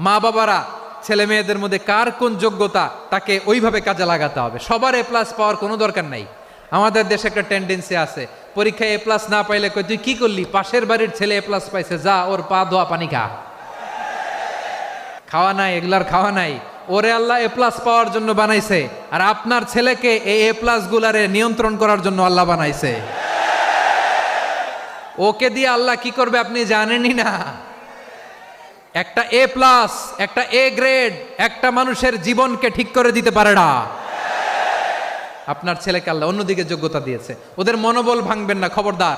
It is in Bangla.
মা বাবারা ছেলে মেয়েদের মধ্যে কার কোন যোগ্যতা তাকে ওইভাবে কাজে লাগাতে হবে। সবার এ প্লাস পাওয়ার কোনো দরকার নাই। আমাদের দেশে একটা টেন্ডেন্সি আছে, পরীক্ষায় এ প্লাস না পাইলে কই তুই কি করলি, পাশের বাড়ির ছেলে এ প্লাস পাইছে, যা ওর পা ধোয়া পানি খা। খাওয়া নাই, এগুলার খাওয়া নাই। ওরে আল্লাহ এ প্লাস পাওয়ার জন্য বানাইছে, আর আপনার ছেলেকে এই এ প্লাস গুলারে নিয়ন্ত্রণ করার জন্য আল্লাহ বানাইছে। ওকে দিয়ে আল্লাহ কি করবে আপনি জানেনই না। একটা এ প্লাস, একটা এ গ্রেড একটা মানুষের জীবনকে ঠিক করে দিতে পারে না। আপনার ছেলেকে আল্লাহ অন্যদিকে যোগ্যতা দিয়েছে, ওদের মনোবল ভাঙবেন না, খবরদার।